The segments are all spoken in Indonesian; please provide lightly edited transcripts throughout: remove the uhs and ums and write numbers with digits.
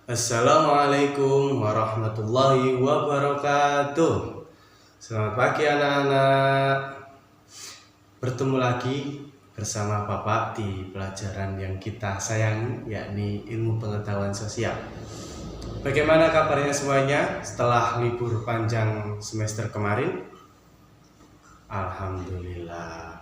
Assalamualaikum warahmatullahi wabarakatuh. Selamat pagi anak-anak. Bertemu lagi bersama Bapak di pelajaran yang kita sayangi, yakni ilmu pengetahuan sosial. Bagaimana kabarnya semuanya setelah libur panjang semester kemarin? Alhamdulillah.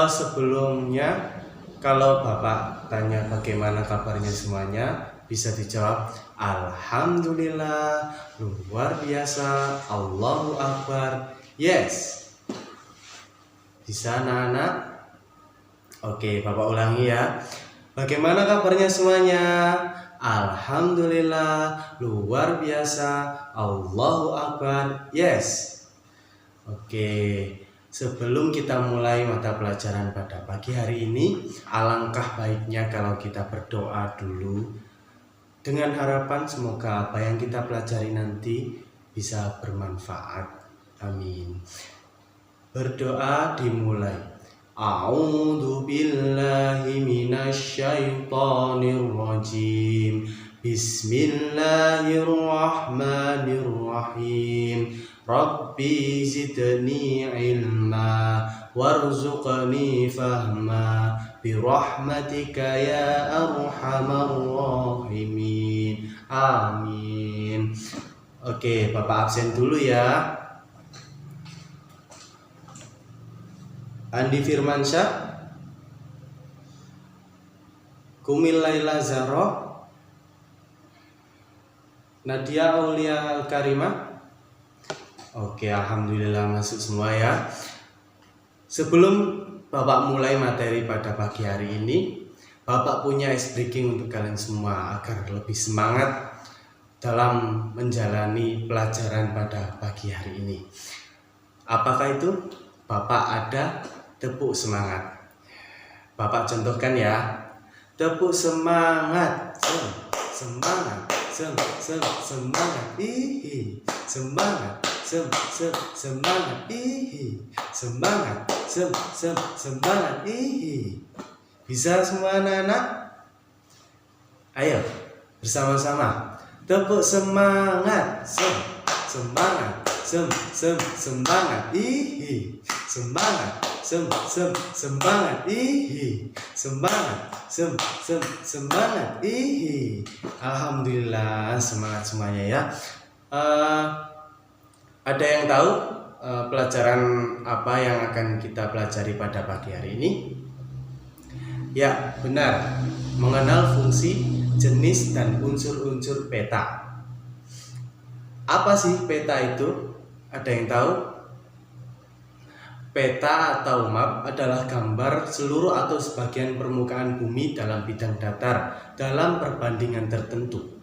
Sebelumnya, kalau Bapak tanya bagaimana kabarnya semuanya, bisa dijawab Alhamdulillah, luar biasa, Allahu Akbar. Yes. Bisa anak-anak? Oke, Bapak ulangi ya. Bagaimana kabarnya semuanya? Alhamdulillah, luar biasa, Allahu Akbar. Yes. Oke, sebelum kita mulai mata pelajaran pada pagi hari ini, alangkah baiknya kalau kita berdoa dulu dengan harapan semoga apa yang kita pelajari nanti bisa bermanfaat. Amin. Berdoa dimulai. A'udzu billahi minasyaitonir rajim. Bismillahirrahmanirrahim. Rabbi zidni ilma warzuqni fahma birahmatika ya arhamar rahimin. Amin. Oke, Bapak absen dulu ya. Andi Firmansyah, Kumil Laila Zahra, Nadia Aulia Al-Karimah. Oke, alhamdulillah masuk semua ya. Sebelum Bapak mulai materi pada pagi hari ini, Bapak punya ice breaking untuk kalian semua agar lebih semangat dalam menjalani pelajaran pada pagi hari ini. Apakah itu? Bapak ada tepuk semangat. Bapak contohkan ya. Tepuk semangat. Semangat. Semangat. Semangat. Semangat. Semangat. Semangat. Bisa semua anak-anak? Ayo bersama-sama. Tepuk semangat. Semangat. Semangat. Semangat. Semangat. Semangat. Semangat. Alhamdulillah, semangat semuanya ya. Ada yang tahu pelajaran apa yang akan kita pelajari pada pagi hari ini? Ya, benar. Mengenal fungsi, jenis, dan unsur-unsur peta. Apa sih peta itu? Ada yang tahu? Peta atau map adalah gambar seluruh atau sebagian permukaan bumi dalam bidang datar dalam perbandingan tertentu.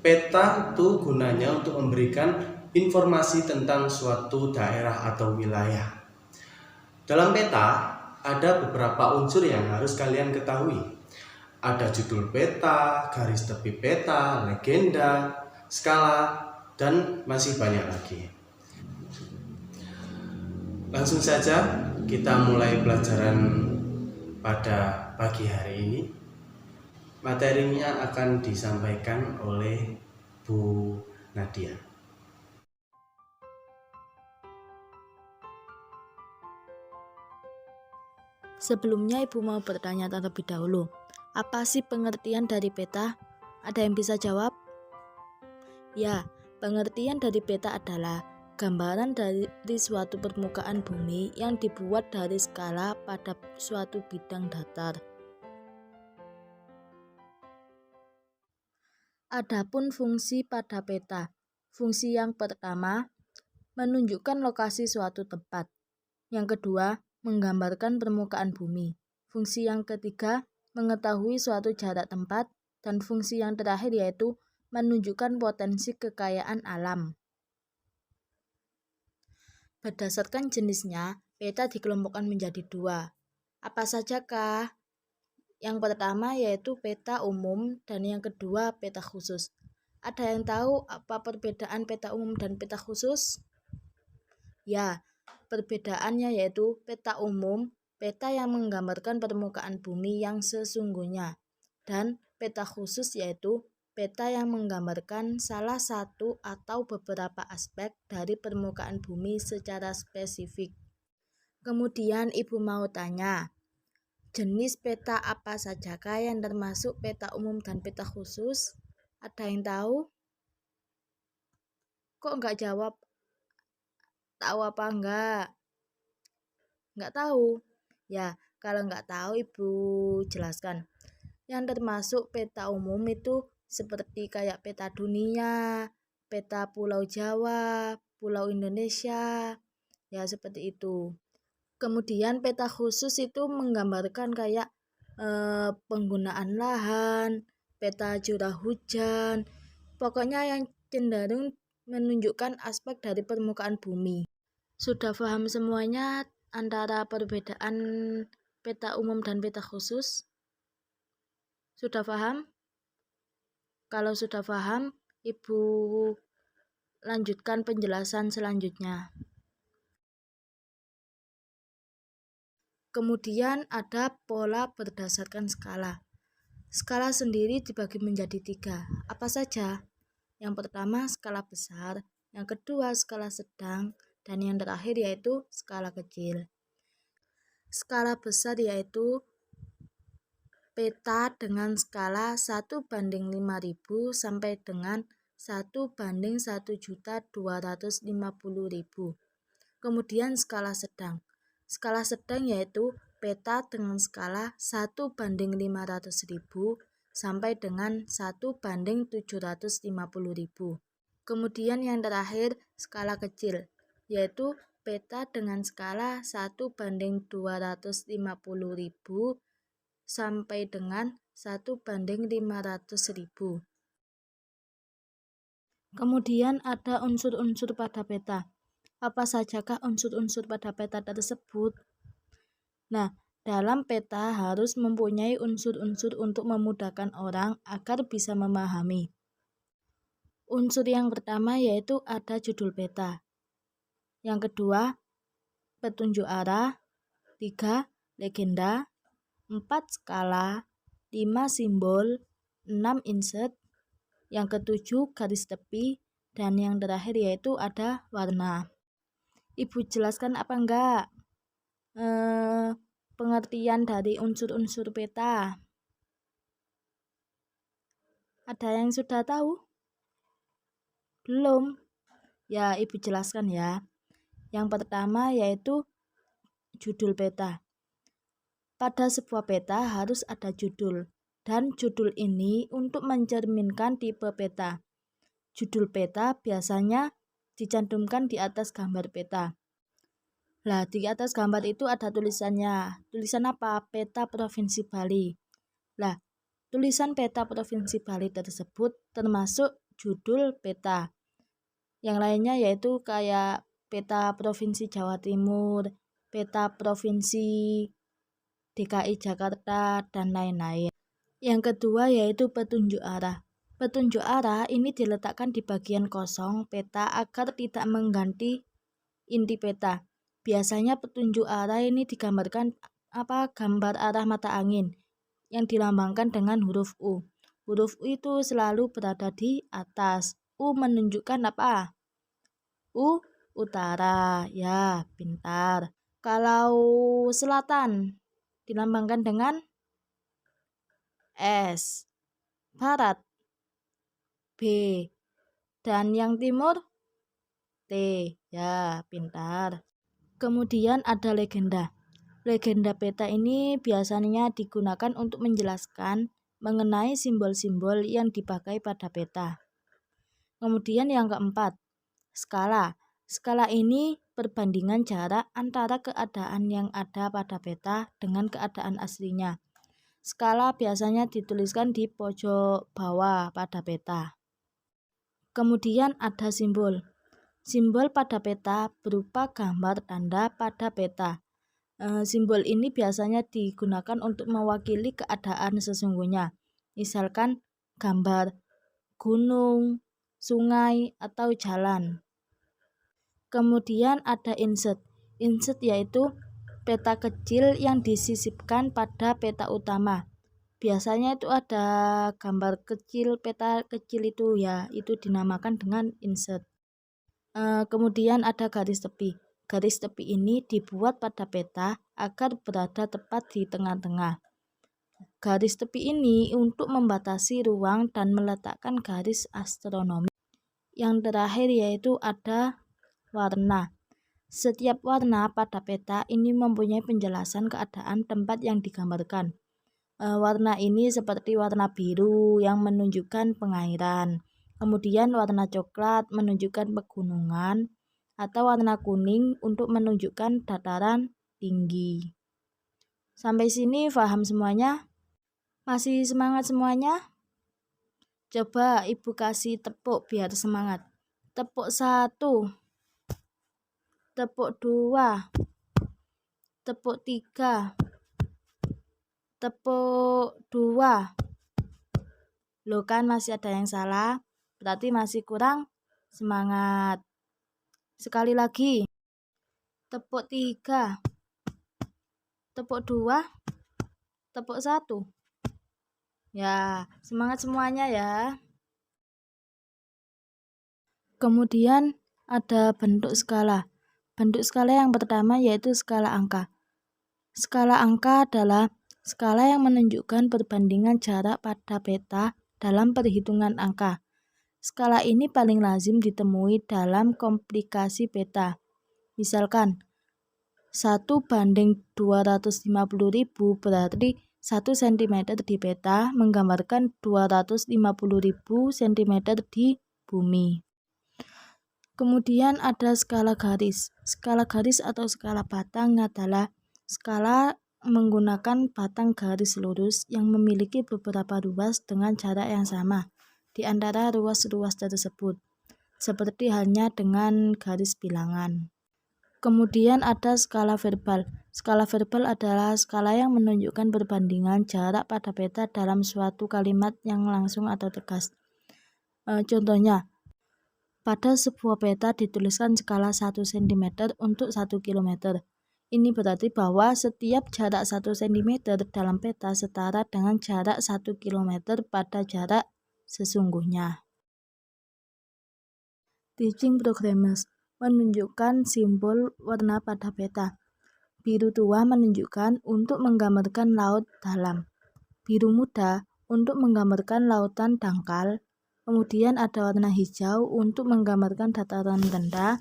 Peta itu gunanya untuk memberikan informasi tentang suatu daerah atau wilayah. Dalam peta ada beberapa unsur yang harus kalian ketahui. Ada judul peta, garis tepi peta, legenda, skala, dan masih banyak lagi. Langsung saja kita mulai pelajaran pada pagi hari ini. Materinya akan disampaikan oleh Bu Nadia. Sebelumnya Ibu mau bertanya terlebih dahulu, apa sih pengertian dari peta? Ada yang bisa jawab? Ya, pengertian dari peta adalah gambaran dari suatu permukaan bumi yang dibuat dari skala pada suatu bidang datar. Adapun fungsi pada peta. Fungsi yang pertama, menunjukkan lokasi suatu tempat. Yang kedua, menggambarkan permukaan bumi. Fungsi yang ketiga, mengetahui suatu jarak tempat. Dan fungsi yang terakhir yaitu menunjukkan potensi kekayaan alam. Berdasarkan jenisnya, peta dikelompokkan menjadi dua. Apa sajakah? Yang pertama yaitu peta umum dan yang kedua peta khusus. Ada yang tahu apa perbedaan peta umum dan peta khusus? Ya, perbedaannya yaitu peta umum, peta yang menggambarkan permukaan bumi yang sesungguhnya, dan peta khusus yaitu peta yang menggambarkan salah satu atau beberapa aspek dari permukaan bumi secara spesifik. Kemudian Ibu mau tanya, jenis peta apa sajakah yang termasuk peta umum dan peta khusus? Ada yang tahu? Kok nggak jawab? Tahu apa enggak? Nggak tahu? Ya, kalau nggak tahu Ibu jelaskan. Yang termasuk peta umum itu seperti kayak peta dunia, peta Pulau Jawa, Pulau Indonesia, ya seperti itu. Kemudian peta khusus itu menggambarkan kayak penggunaan lahan, peta curah hujan, pokoknya yang cenderung menunjukkan aspek dari permukaan bumi. Sudah paham semuanya antara perbedaan peta umum dan peta khusus? Sudah paham? Kalau sudah paham, Ibu lanjutkan penjelasan selanjutnya. Kemudian ada pola berdasarkan skala. Skala sendiri dibagi menjadi 3. Apa saja? Yang pertama skala besar, yang kedua skala sedang, dan yang terakhir yaitu skala kecil. Skala besar yaitu peta dengan skala 1:5000 sampai dengan 1:1.250.000. Kemudian skala sedang. Skala sedang yaitu peta dengan skala 1:500.000 sampai dengan 1:750.000. Kemudian yang terakhir skala kecil, yaitu peta dengan skala 1:250.000 sampai dengan 1:500.000. Kemudian ada unsur-unsur pada peta. Apa sajakah unsur-unsur pada peta tersebut? Nah, dalam peta harus mempunyai unsur-unsur untuk memudahkan orang agar bisa memahami. Unsur yang pertama yaitu ada judul peta. Yang kedua, petunjuk arah. 3, legenda. 4, skala. 5, simbol. 6, insert. Yang ketujuh, garis tepi. Dan yang terakhir yaitu ada warna. Ibu jelaskan apa enggak pengertian dari unsur-unsur peta? Ada yang sudah tahu? Belum? Ya, Ibu jelaskan ya. Yang pertama yaitu judul peta. Pada sebuah peta harus ada judul, dan judul ini untuk mencerminkan tipe peta. Judul peta biasanya dicantumkan di atas gambar peta. Lah, di atas gambar itu ada tulisannya. Tulisan apa? Peta Provinsi Bali. Lah, tulisan peta Provinsi Bali tersebut termasuk judul peta. Yang lainnya yaitu kayak peta Provinsi Jawa Timur, peta Provinsi DKI Jakarta, dan lain-lain. Yang kedua yaitu petunjuk arah. Petunjuk arah ini diletakkan di bagian kosong peta agar tidak mengganti inti peta. Biasanya petunjuk arah ini digambarkan gambar arah mata angin yang dilambangkan dengan huruf U. Huruf U itu selalu berada di atas. U menunjukkan apa? U utara. Ya, pintar. Kalau selatan dilambangkan dengan S, barat B, dan yang timur T. Ya, pintar. Kemudian ada legenda. Legenda peta ini biasanya digunakan untuk menjelaskan mengenai simbol-simbol yang dipakai pada peta. Kemudian yang keempat, skala. Skala ini perbandingan jarak antara keadaan yang ada pada peta dengan keadaan aslinya. Skala biasanya dituliskan di pojok bawah pada peta. Kemudian ada simbol. Simbol pada peta berupa gambar tanda pada peta. Simbol ini biasanya digunakan untuk mewakili keadaan sesungguhnya. Misalkan gambar gunung, sungai, atau jalan. Kemudian ada insert. Insert yaitu peta kecil yang disisipkan pada peta utama. biasanya itu ada gambar kecil, peta kecil itu ya, itu dinamakan dengan insert. Kemudian ada garis tepi. Garis tepi ini dibuat pada peta agar berada tepat di tengah-tengah. Garis tepi ini untuk membatasi ruang dan meletakkan garis astronomi. Yang terakhir yaitu ada warna. Setiap warna pada peta ini mempunyai penjelasan keadaan tempat yang digambarkan. Warna ini seperti warna biru yang menunjukkan pengairan, kemudian warna coklat menunjukkan pegunungan, atau warna kuning untuk menunjukkan dataran tinggi. Sampai sini paham semuanya? Masih semangat semuanya? Coba Ibu kasih tepuk biar semangat. Tepuk 1, tepuk 2, tepuk 3, tepuk 2. Loh kan masih ada yang salah, berarti masih kurang semangat. Sekali lagi. Tepuk 3, tepuk 2, tepuk 1. Ya, semangat semuanya ya. Kemudian ada bentuk skala. Bentuk skala yang pertama yaitu skala angka. Skala angka adalah skala yang menunjukkan perbandingan jarak pada peta dalam perhitungan angka. Skala ini paling lazim ditemui dalam komplikasi peta. Misalkan 1:250.000 berarti 1 cm di peta menggambarkan 250.000 cm di bumi. Kemudian ada skala garis. Skala garis atau skala batang adalah skala menggunakan batang garis lurus yang memiliki beberapa ruas dengan jarak yang sama di antara ruas-ruas tersebut, seperti halnya dengan garis bilangan. Kemudian ada skala verbal. Skala verbal adalah skala yang menunjukkan perbandingan jarak pada peta dalam suatu kalimat yang langsung atau tegas. Contohnya, pada sebuah peta dituliskan skala 1 cm untuk 1 km. Ini berarti bahwa setiap jarak 1 cm dalam peta setara dengan jarak 1 km pada jarak sesungguhnya. Teaching Programmers menunjukkan simbol warna pada peta. Biru tua menunjukkan untuk menggambarkan laut dalam. Biru muda untuk menggambarkan lautan dangkal. Kemudian ada warna hijau untuk menggambarkan dataran rendah,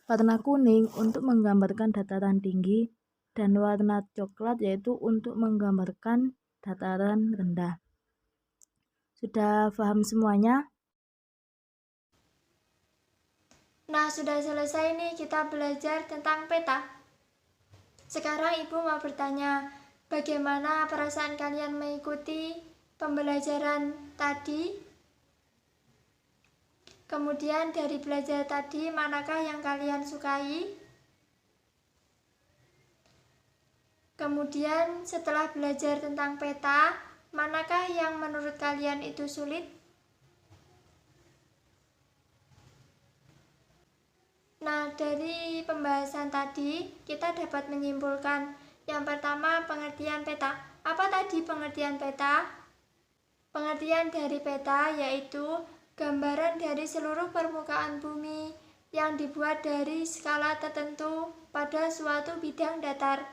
warna kuning untuk menggambarkan dataran tinggi, dan warna coklat yaitu untuk menggambarkan dataran rendah. Sudah paham semuanya? Nah, sudah selesai nih kita belajar tentang peta. Sekarang Ibu mau bertanya, bagaimana perasaan kalian mengikuti pembelajaran tadi? Kemudian dari belajar tadi, manakah yang kalian sukai? Kemudian setelah belajar tentang peta, manakah yang menurut kalian itu sulit? Nah, dari pembahasan tadi, kita dapat menyimpulkan yang pertama, pengertian peta. Apa tadi pengertian peta? Pengertian dari peta yaitu gambaran dari seluruh permukaan bumi yang dibuat dari skala tertentu pada suatu bidang datar.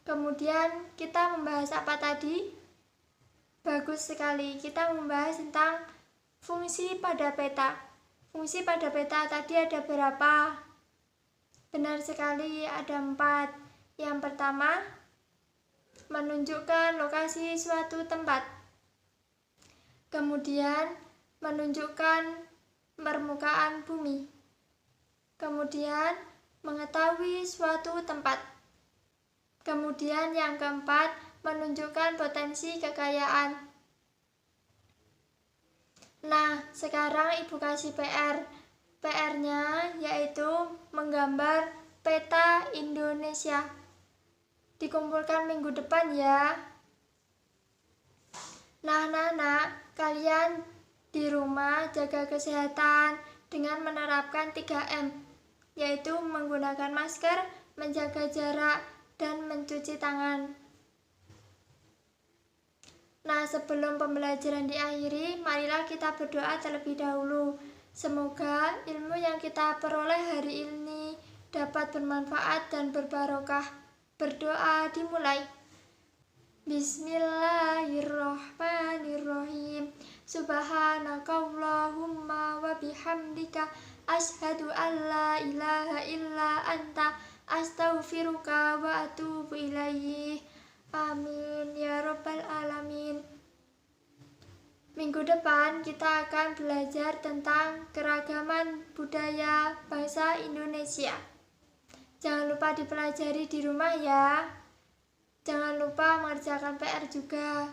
Kemudian kita membahas apa tadi? Bagus sekali, kita membahas tentang fungsi pada peta. Fungsi pada peta tadi ada berapa? Benar sekali, ada 4. Yang pertama, menunjukkan lokasi suatu tempat. Kemudian, menunjukkan permukaan bumi. Kemudian, mengetahui suatu tempat. Kemudian yang keempat, menunjukkan potensi kekayaan. Nah, sekarang Ibu kasih PR. PR-nya yaitu menggambar peta Indonesia. Dikumpulkan minggu depan ya. Nah, anak-anak, kalian di rumah jaga kesehatan dengan menerapkan 3M, yaitu menggunakan masker, menjaga jarak, dan mencuci tangan. Nah, sebelum pembelajaran diakhiri, marilah kita berdoa terlebih dahulu. Semoga ilmu yang kita peroleh hari ini dapat bermanfaat dan berbarokah. Berdoa dimulai. Bismillahirrahmanirrahim. Subhanakallahumma wa bihamdika asyhadu an la ilaha illa anta astaghfiruka wa atubu ilaih. Amin ya rabbal alamin. Minggu depan kita akan belajar tentang keragaman budaya bangsa Indonesia. Jangan lupa dipelajari di rumah ya. Jangan lupa mengerjakan PR juga.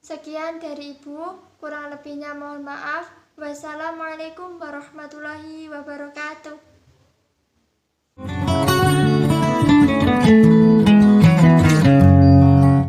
Sekian dari Ibu, kurang lebihnya mohon maaf. Wassalamualaikum warahmatullahi wabarakatuh.